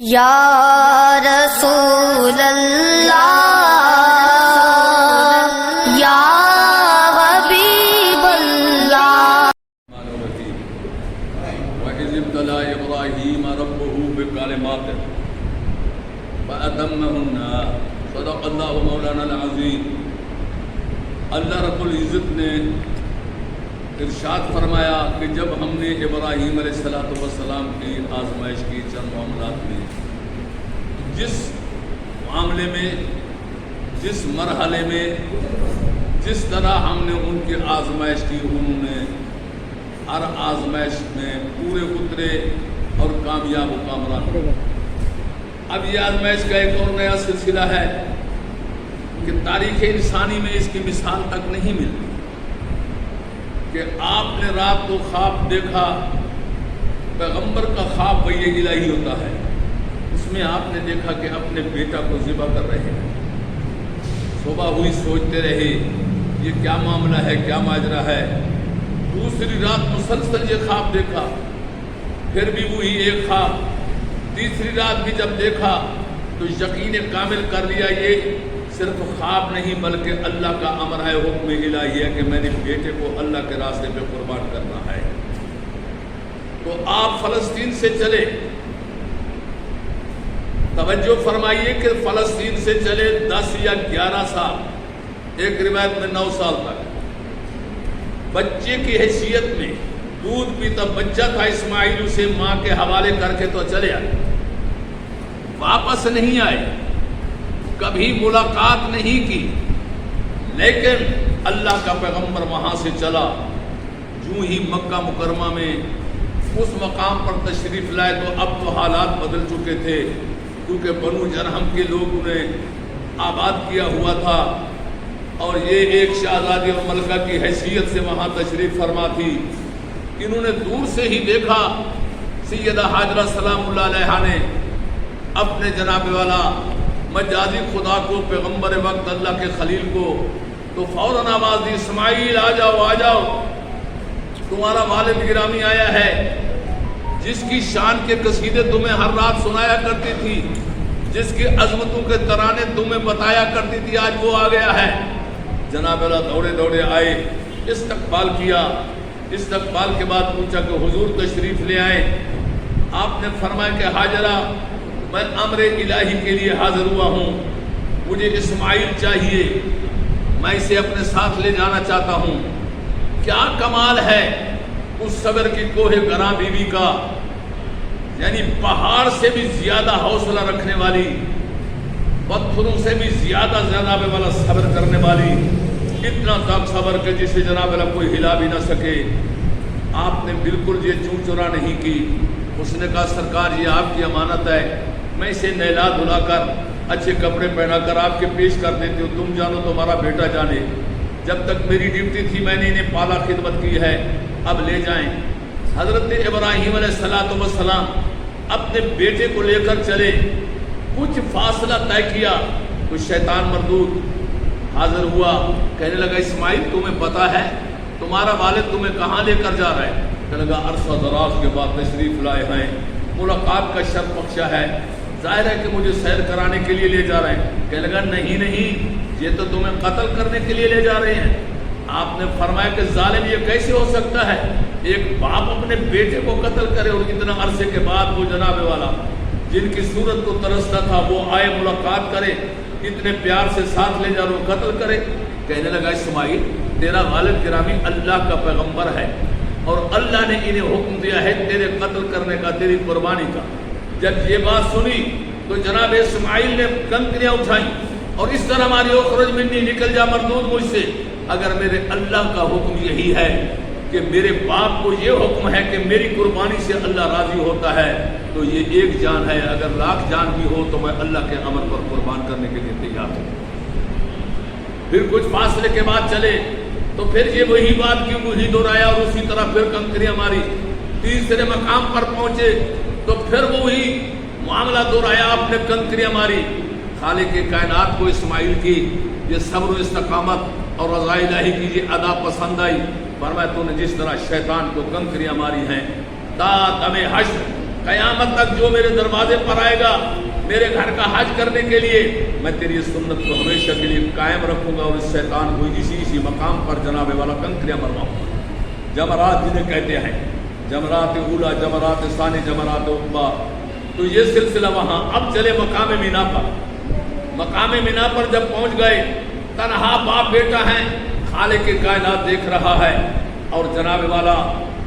یا رسول اللہ یا حبیب اللہ۔ وَإِذِ ابْتَلَىٰ إِبْرَاهِيمَ رَبُّهُ بِكَلِمَاتٍ فَأَتَمَّهُنَّ صدق اللہ مولانا العظیم۔ اللہ رب العزت نے ارشاد فرمایا کہ جب ہم نے ابراہیم علیہ السلام کی آزمائش کی چند معاملات میں، جس معاملے میں، جس مرحلے میں، جس طرح ہم نے ان کی آزمائش کی، انہوں نے ہر آزمائش میں پورے اترے اور کامیاب و کامران ہوئے۔ اب یہ آزمائش کا ایک اور نیا سلسلہ ہے کہ تاریخ انسانی میں اس کی مثال تک نہیں ملتی کہ آپ نے رات کو خواب دیکھا، پیغمبر کا خواب وحی الہی ہوتا ہے، اس میں آپ نے دیکھا کہ اپنے بیٹا کو ذبح کر رہے ہیں، صبح ہوئی سوچتے رہے یہ کیا معاملہ ہے، کیا ماجرا ہے۔ دوسری رات مسلسل یہ خواب دیکھا، پھر بھی وہی ایک خواب۔ تیسری رات بھی جب دیکھا تو یقین کامل کر لیا یہ صرف خواب نہیں بلکہ اللہ کا امر ہے، حکم الہی ہے کہ میں نے بیٹے کو اللہ کے راستے پہ قربان کرنا ہے۔ تو آپ فلسطین سے چلے، توجہ فرمائیے کہ فلسطین سے چلے 10 یا 11 سال، ایک روایت میں 9 سال تک بچے کی حیثیت میں دودھ پیتا بچہ تھا اسماعیل، اسے ماں کے حوالے کر کے تو چلے آئے، واپس نہیں آئے، کبھی ملاقات نہیں کی۔ لیکن اللہ کا پیغمبر وہاں سے چلا، جو ہی مکہ مکرمہ میں اس مقام پر تشریف لائے تو اب تو حالات بدل چکے تھے، کیونکہ بنو جرہم کے لوگوں نے آباد کیا ہوا تھا اور یہ ایک شہزادی اور ملکہ کی حیثیت سے وہاں تشریف فرما تھی۔ انہوں نے دور سے ہی دیکھا سیدہ حاجرہ سلام اللہ علیہا نے اپنے جناب والا مجازی خدا کو، پیغمبر وقت اللہ کے خلیل کو، تو فوراً آواز دی، اسماعیل آ جاؤ آ جاؤ، تمہارا والد گرامی آیا ہے، جس کی شان کے قصیدے تمہیں ہر رات سنایا کرتی تھی، جس کی عظمتوں کے ترانے تمہیں بتایا کرتی تھی، آج وہ آ گیا ہے۔ جناب اللہ دوڑے دوڑے آئے، استقبال کیا، استقبال کے بعد پوچھا کہ حضور تشریف لے آئے۔ آپ نے فرمایا کہ حاجرہ میں امر الہی کے لیے حاضر ہوا ہوں، مجھے اسماعیل چاہیے، میں اسے اپنے ساتھ لے جانا چاہتا ہوں۔ کیا کمال ہے اس صبر کی کوہ گراں بیوی کا، یعنی پہاڑ سے بھی زیادہ حوصلہ رکھنے والی، پتھروں سے بھی زیادہ جناب والا صبر کرنے والی، اتنا تک صبر کہ جسے جناب والا کوئی ہلا بھی نہ سکے۔ آپ نے بالکل یہ چون چرا نہیں کی، اس نے کہا سرکار یہ آپ کی امانت ہے، میں اسے نہلا دھلا کر اچھے کپڑے پہنا کر آپ کے پیش کر دیتی ہوں، تم جانو تو ہمارا بیٹا جانے، جب تک میری ڈیوٹی تھی میں نے انہیں پالا خدمت کی ہے، اب لے جائیں۔ حضرت ابراہیم علیہ السلام اپنے بیٹے کو لے کر چلے، کچھ فاصلہ طے کیا تو شیطان مردود حاضر ہوا، کہنے لگا اسماعیل تمہیں پتا ہے تمہارا والد تمہیں کہاں لے کر جا رہا ہے؟ کہنے لگا عرصہ دراز کے بعد تشریف لائے ہیں، ملاقات کا شرف بخشا ہے، ظاہر ہے کہ مجھے سیر کرانے کے لیے لے جا رہے ہیں۔ کہنے لگا نہیں نہیں، یہ تو تمہیں قتل کرنے کے لیے لے جا رہے ہیں۔ آپ نے فرمایا کہ ظالم یہ کیسے ہو سکتا ہے، ایک باپ اپنے بیٹے کو قتل کرے اور اتنا عرصے کے بعد وہ جناب والا جن کی صورت کو ترستا تھا وہ آئے ملاقات کرے، اتنے پیار سے ساتھ لے جا رہا قتل کرے۔ کہنے لگا اسماعیل تیرا والد گرامی اللہ کا پیغمبر ہے اور اللہ نے انہیں حکم دیا ہے تیرے قتل کرنے کا، تیری قربانی کا۔ جب یہ بات سنی تو جناب اسماعیل نے کنکریاں اٹھائیں اور اس طرح ہماری اخرج منی نکل جا مردود مجھ سے، اگر میرے اللہ کا حکم یہی ہے کہ میرے باپ کو یہ حکم ہے کہ میری قربانی سے اللہ راضی ہوتا ہے تو یہ ایک جان ہے، اگر 1,00,000 جان بھی ہو تو میں اللہ کے امر پر قربان کرنے کے لیے تیار ہوں۔ پھر کچھ فاصلے کے بعد چلے تو پھر یہ وہی بات کی وہی دہرایا اور اسی طرح پھر کنکریاں ماری۔ تیسرے مقام پر پہنچے تو پھر وہی معاملہ دہرایا، آپ نے کنکریاں ماری۔ خالق کائنات کو اسماعیل کی یہ صبر و استقامت اور رضا الہی کی یہ ادا پسند آئی، فرمایا تو نے جس طرح شیطان کو کنکریاں ماری ہیں تا دم حشر قیامت تک جو میرے دروازے پر آئے گا میرے گھر کا حج کرنے کے لیے، میں تیری سنت کو ہمیشہ کے لیے قائم رکھوں گا اور اس شیطان کو اسی مقام پر جناب والا کنکریاں مرواؤں گا۔ جمرات جنہیں کہتے ہیں، جمرات اولا، جمرات ثانی، جمرات عقبہ، تو یہ سلسلہ وہاں۔ اب چلے مقام مینا پر۔ مقام مینا پر جب پہنچ گئے، تنہا باپ بیٹا ہیں، خالق کائنات دیکھ رہا ہے اور جناب والا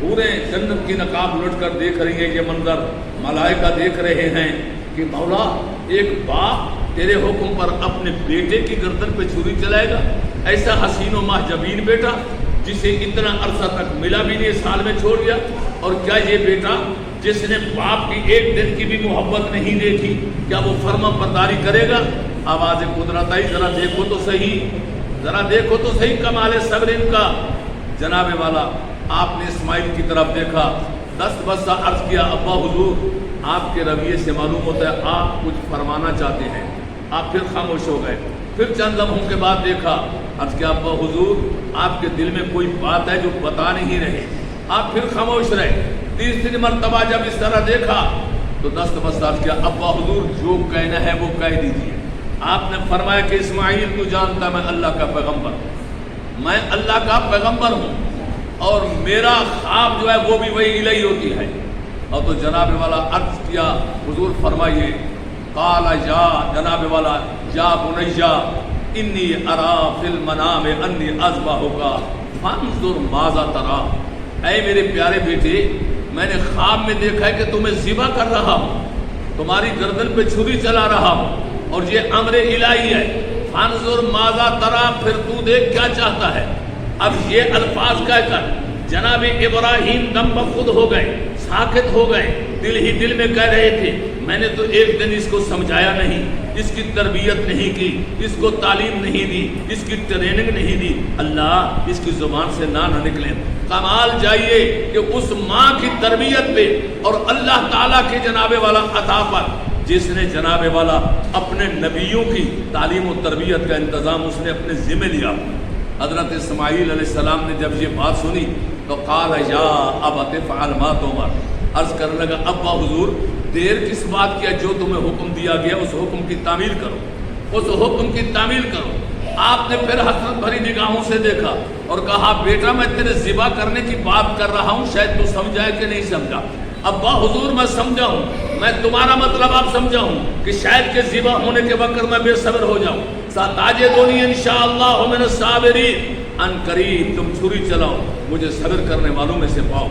پورے جنت کی نقاب الٹ کر دیکھ رہی ہے یہ منظر، ملائکہ دیکھ رہے ہیں کہ مولا ایک باپ تیرے حکم پر اپنے بیٹے کی گردن پہ چھری چلائے گا، ایسا حسین و محجبین بیٹا جسے اتنا عرصہ تک ملا بھی نہیں، سال میں چھوڑ دیا، اور کیا یہ بیٹا جس نے باپ کی ایک دن کی بھی محبت نہیں دیکھی، کیا وہ فرما برداری کرے گا؟ آواز قدرت آئی، ذرا دیکھو تو صحیح، ذرا دیکھو تو صحیح کمال صبر ان کا۔ جناب والا آپ نے اسماعیل کی طرف دیکھا، دست بستہ عرض کیا، ابا حضور آپ کے رویے سے معلوم ہوتا ہے آپ کچھ فرمانا چاہتے ہیں۔ آپ پھر خاموش ہو گئے، پھر چند لمحوں کے بعد دیکھا، عرض کیا ابا حضور آپ کے دل میں کوئی بات ہے جو بتا نہیں رہے۔ آپ پھر خاموش رہے، تیسری مرتبہ جب اس طرح دیکھا تو دست بستہ عرض کیا، ابا حضور جو کہنا ہے وہ کہہ دیجیے۔ آپ نے فرمایا کہ اسماعیل تو جانتا میں اللہ کا پیغمبر ہوں، میں اللہ کا پیغمبر ہوں اور میرا خواب جو ہے وہ بھی وہی الہی ہوتی ہے۔ اور تو جناب والا عرض کیا، حضور فرمائیے، قال یا جناب والا یا بنیا انی ارا فی المنام انی اذبحک فانظر ماذا تری۔ اے میرے پیارے بیٹے، میں نے خواب میں دیکھا ہے کہ تمہیں ذبح کر رہا ہوں، تمہاری گردن پہ چھری چلا رہا ہوں اور یہ امر الہی ہے۔ فانظر ماذا تری، پھر تو دیکھ کیا چاہتا ہے۔ اب یہ الفاظ کہہ کر جناب ابراہیم دم بخود ہو گئے، ساکت ہو گئے، دل ہی دل میں کہہ رہے تھے میں نے تو ایک دن اس کو سمجھایا نہیں، اس کی تربیت نہیں کی، اس کو تعلیم نہیں دی، اس کی ٹریننگ نہیں دی، اللہ اس کی زبان سے نہ نکلے۔ کمال جائیے کہ اس ماں کی تربیت پہ اور اللہ تعالیٰ کے جناب والا عطا پر، جس نے جناب والا اپنے نبیوں کی تعلیم و تربیت کا انتظام اس نے اپنے ذمہ لیا۔ حضرت اسماعیل علیہ السلام نے جب یہ بات سنی تو قال یا ابت فعل ما تؤمر، عرض کرنے لگا ابا حضور دیر کس بات کیا، جو تمہیں حکم دیا گیا اس حکم کی تعمیل کرو، اس حکم کی تعمیل کرو۔ آپ نے پھر حسرت بھری نگاہوں سے دیکھا اور کہا بیٹا میں تیرے ذبح کرنے کی بات کر رہا ہوں، شاید تو سمجھا ہے کہ نہیں سمجھا۔ ابا حضور میں سمجھا ہوں، میں تمہارا مطلب آپ سمجھا ہوں کہ شاید کہ ذبح ہونے کے وقت میں بے صبر ہو جاؤں۔ ستجدنی انشاءاللہ من الصابرین، ان قریب تم چھری چلاؤ مجھے صبر کرنے والوں میں سے پاؤ۔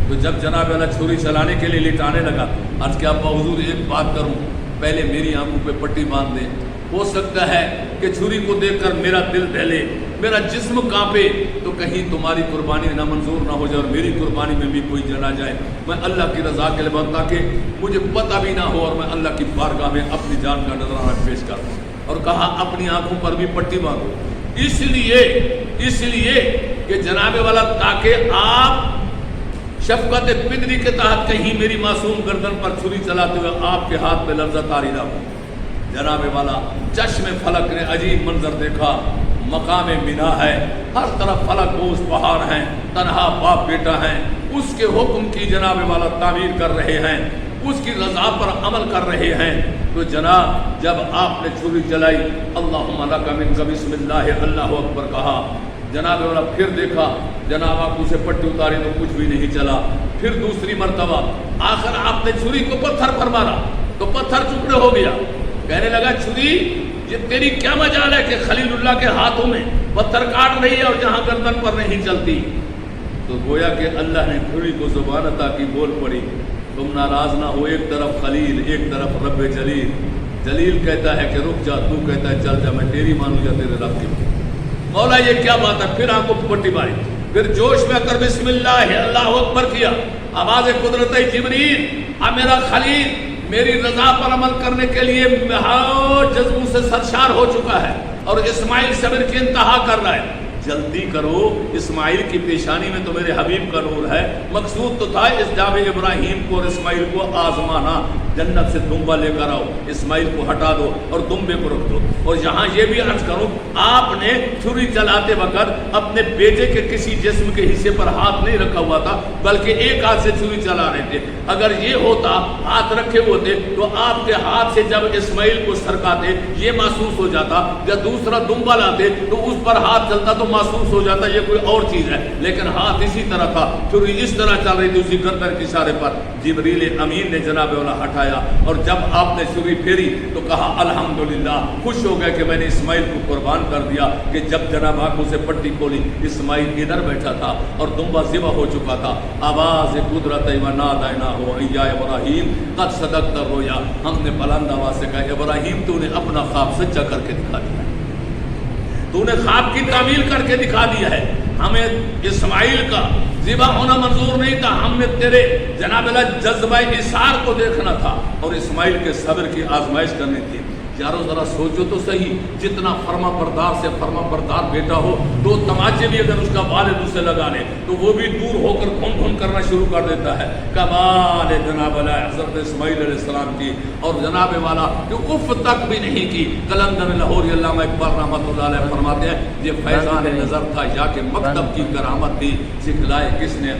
تو جب جناب والا چھری چلانے کے لیے لٹانے لگا، عرض کیا ابا حضور ایک بات کروں، پہلے میری آنکھوں پہ پٹی باندھ دیں، ہو سکتا ہے کہ چھری کو دیکھ کر میرا دل دہلے، میرا جسم کانپے، تو کہیں تمہاری قربانی نہ منظور نہ ہو جائے اور میری قربانی میں بھی کوئی جلا جائے۔ میں اللہ کی رضا کے لیے بنتا کہ مجھے پتہ بھی نہ ہو اور میں اللہ کی بارگاہ میں اپنی جان کا نذرانہ پیش کروں۔ اور کہا اپنی آنکھوں پر بھی پٹی باندھو، اس لیے کہ جناب والا تاکہ آپ شفقت پدری کے تحت کہیں میری معصوم گردن پر چھری چلاتے ہوئے آپ کے ہاتھ میں لفظ طاری نہ ہو۔ جناب والا چشم فلک نے عجیب منظر دیکھا، مقام مینا ہے، ہر طرف فلک بوز پہاڑ ہیں، تنہا باپ بیٹا ہیں، اس کے حکم کی جناب والا تعمیر کر رہے ہیں، اس کی رضا پر عمل کر رہے ہیں۔ تو جناب جب آپ نے چھری چلائی، اللہم لک منک بسم اللہ اللہ اکبر کہا، جناب والا پھر دیکھا، جناب آنکھوں سے پٹی اتاری تو کچھ بھی نہیں چلا۔ پھر دوسری مرتبہ آخر آپ نے چھری کو پتھر پر مارا تو پتھر ٹکڑے ہو گیا۔ کہنے لگا چھری یہ تیری کیا مجال ہے کہ خلیل اللہ کے ہاتھوں میں پتھر کاٹ رہی ہے اور جہاں گردن پر نہیں چلتی۔ تو گویا کہ اللہ نے چھری کو زبان عطا کی، بول پڑی تم ناراض نہ ہو، ایک طرف خلیل ایک طرف رب جلیل۔ جلیل کہتا ہے کہ رک جا، تو کہتا ہے چل جا، میں تیری مانوں یا تیرے رب کی۔ مولا یہ کیا بات ہے؟ پھر آنکھوں کو پٹی ماری، پھر جوش میں کر بسم اللہ اللہ اکبر کیا، آواز قدرت جبریل، میرا خلیل میری رضا پر عمل کرنے کے لیے جذبوں سے سرشار ہو چکا ہے اور اسماعیل صبر کی انتہا کر رہا ہے۔ جلدی کرو، اسماعیل کی پیشانی میں تو میرے حبیب کا نور ہے۔ مقصود تو تھا اس جاب ابراہیم کو اور اسماعیل کو آزمانا، جنت سے دمبا لے کر آؤ، اسماعیل کو ہٹا دو اور دمبے کو رکھ دو۔ اور یہاں یہ بھی عرض کروں، آپ نے چھری چلاتے وقت اپنے بیٹے کے کسی جسم کے حصے پر ہاتھ نہیں رکھا ہوا تھا، بلکہ ایک ہاتھ سے چھری چلا رہے تھے۔ اگر یہ ہوتا ہاتھ رکھے ہوتے تو آپ کے ہاتھ سے جب اسماعیل کو سرکاتے یہ محسوس ہو جاتا، جب دوسرا دمبا لاتے تو اس پر ہاتھ چلتا تو محسوس ہو جاتا یہ کوئی اور چیز ہے، لیکن ہاتھ اسی طرح تھا، چھری اس طرح چل رہی تھی اسی گردن کے اشارے پر۔ جبریل امین نے جناب والا ہٹایا، اور جب آپ نے چھری پھیری تو کہا الحمدللہ، خوش ہو گیا کہ میں نے اسماعیل کو قربان کر دیا۔ کہ جب جناب آنکھوں سے پٹی کھولی، اسماعیل ادھر بیٹھا تھا اور دمبا ذبح ہو چکا تھا۔ آواز قدرت و نادیناہ یا ابراہیم قد صدقت الرؤیا، ہم نے بلند آواز سے کہا ابراہیم تو نے اپنا خواب سچا کر کے دکھا دیا، تو نے خواب کی تعمیل کر کے دکھا دیا ہے۔ ہمیں اسماعیل کا ذبح ہونا منظور نہیں تھا، ہم نے تیرے جناب اللہ جذبہ اثار کو دیکھنا تھا اور اسماعیل کے صبر کی آزمائش کرنی تھی۔ یارو ذرا سوچو تو صحیح، جتنا فرما بردار سے فرما بردار بیٹا ہو، دو تماچے بھی اگر اس کا والد اسے لگا لے تو وہ بھی دور ہو کر گھن گھن کرنا شروع کر دیتا ہے۔ کمال جناب علیہ حضرت اسماعیل علیہ السلام کی، اور جناب والا کہ اف تک بھی نہیں کی۔ قلندر لاہوری علامہ اقبال رحمۃ اللہ علیہ فرماتے ہیں یہ فیضان نظر تھا یا کہ مکتب کی کرامت تھی، سکھلائے کس نے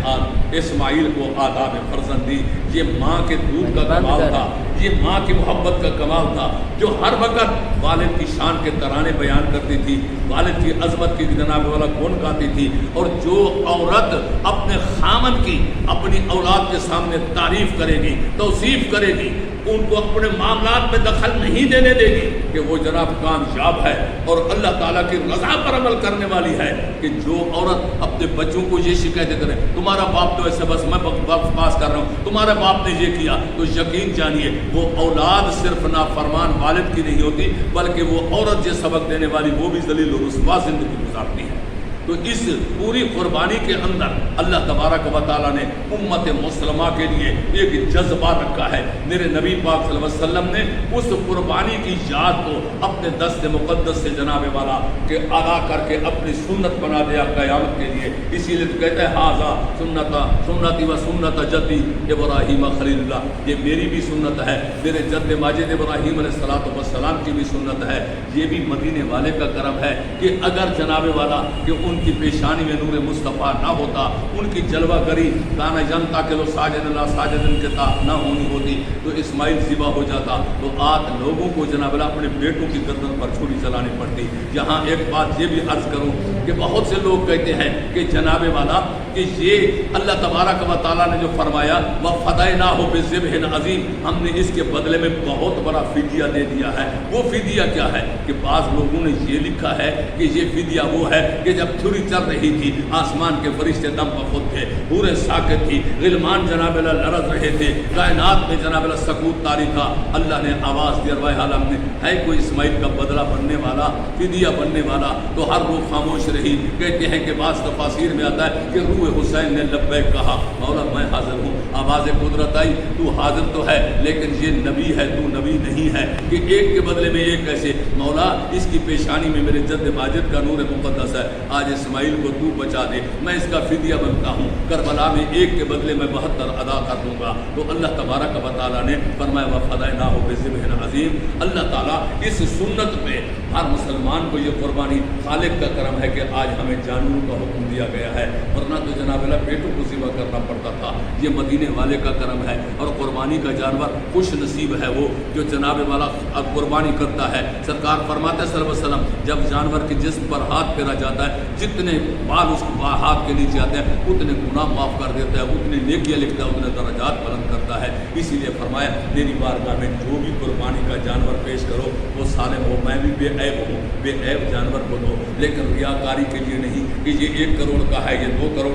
اسماعیل کو آداب فرزند دی۔ یہ ماں کے دودھ کا کمال تھا، یہ ماں کی محبت کا کمال تھا، جو ہر وقت والد کی شان کے ترانے بیان کرتی تھی، والد کی عظمت کی جناب والا گن گاتی تھی۔ اور جو عورت اپنے خامن کی اپنی اولاد کے سامنے تعریف کرے گی، توصیف کرے گی، ان کو اپنے معاملات میں دخل نہیں دینے دے گی، کہ وہ جناب کامیاب ہے اور اللہ تعالیٰ کی رضا پر عمل کرنے والی ہے۔ کہ جو عورت اپنے بچوں کو یہ شکایتیں کرے تمہارا باپ تو ایسے بس میں وقت پاس کر رہا ہوں، تمہارا باپ نے یہ کیا، تو یقین جانیے وہ اولاد صرف نافرمان والد کی نہیں ہوتی، بلکہ وہ عورت جو سبق دینے والی وہ بھی ذلیل و رسوا زندگی گزارتی ہے۔ تو اس پوری قربانی کے اندر اللہ تبارک و تعالیٰ نے امت مسلمہ کے لیے ایک جذبہ رکھا ہے۔ میرے نبی پاک صلی اللہ علیہ وسلم نے اس قربانی کی یاد کو اپنے دست مقدس سے جناب والا کہ ادا کر کے اپنی سنت بنا دیا قیامت کے لیے۔ اسی لیے تو کہتے ہیں ہاذا سنتی و سنت جدی ابراہیم خلیل اللہ، یہ میری بھی سنت ہے، میرے جد ماجد ابراہیم علیہ السلام کی بھی سنت ہے۔ یہ بھی مدینے والے کا کرم ہے کہ اگر جناب والا کہ ان کی پیشانی میں نور مصطفیٰ نہ ہوتا، ان کی جلوہ گری دانا جنتا کے لو ساجد اللہ ساجدن کے تحت نہ ہونی ہوتی تو اسماعیل ذبح ہو جاتا، تو آج لوگوں کو جناب اللہ اپنے بیٹوں کی گردن پر چھری چلانی پڑتی۔ یہاں ایک بات یہ بھی عرض کروں کہ بہت سے لوگ کہتے ہیں کہ جناب والا کہ یہ اللہ تبارک و تعالیٰ نے جو فرمایا وَفَدَيْنَاهُ بِذِبْحٍ عَظِيمٍ، ہم نے اس کے بدلے میں بہت بڑا فدیہ دے دیا ہے۔ وہ فدیہ کیا ہے کہ بعض لوگوں نے یہ لکھا ہے کہ یہ فدیہ وہ ہے کہ جب چھری چل رہی تھی، آسمان کے فرشتے دم بخود تھے، حوریں ساکت تھی، غلمان جناب اللہ لرز رہے تھے، کائنات میں جناب اللہ سکوت طاری تھا۔ اللہ نے آواز دیا روح عالم نے ہے کوئی اسماعیل کا بدلہ بننے والا، فدیہ بننے والا، تو ہر روح خاموش رہی۔ کہتے ہیں کہ بعض تفاسیر میں آتا ہے کہ روح حسین نے لبیک کہا، مولا میں حاضر ہوں۔ آواز قدرت آئی تو حاضر تو ہے لیکن یہ نبی ہے تو نبی نہیں ہے کہ ایک کے بدلے میں ایک کیسے؟ مولا اس کی پیشانی میں میرے جد ماجد کا نور مقدس ہے، آج اسماعیل کو تو بچا دے، میں اس کا فدیہ بنتا ہوں، کربلا میں ایک کے بدلے میں 72 ادا کر دوں گا۔ تو اللہ تبارک و تعالیٰ نے فرمایا وَفَدَيْنَاهُ بِذِبْحٍ عَظِيمٍ۔ اللہ تعالیٰ اس سنت میں ہر مسلمان کو یہ قربانی، خالق کا کرم ہے کہ آج ہمیں جانوروں کا حکم دیا گیا ہے، ورنہ تو جناب اللہ بیٹوں کو ذبح کرنا پڑتا تھا۔ یہ مدینے والے کا کرم ہے، اور قربانی کا جانور خوش نصیب ہے وہ جو جناب والا قربانی کرتا ہے۔ سرکار فرماتے ہیں صلی اللہ علیہ وسلم جب جانور کے جسم پر ہاتھ پھیرا جاتا ہے، جتنے بال اس ہاتھ کے نیچے آتے ہیں اتنے گناہ معاف کر دیتا ہے، اتنی نیکیاں لکھتا ہے، اتنے درجات بلند کرتا ہے۔ اسی لیے فرمایا میری بارگاہ میں جو بھی قربانی کا جانور پیش کرو وہ سالم ہو، میں بھی بے عیب ہوں، بے عیب جانور کو دو، لیکن ریاکاری کے لیے نہیں کہ یہ 1 کروڑ کا ہے، یہ 2 کروڑ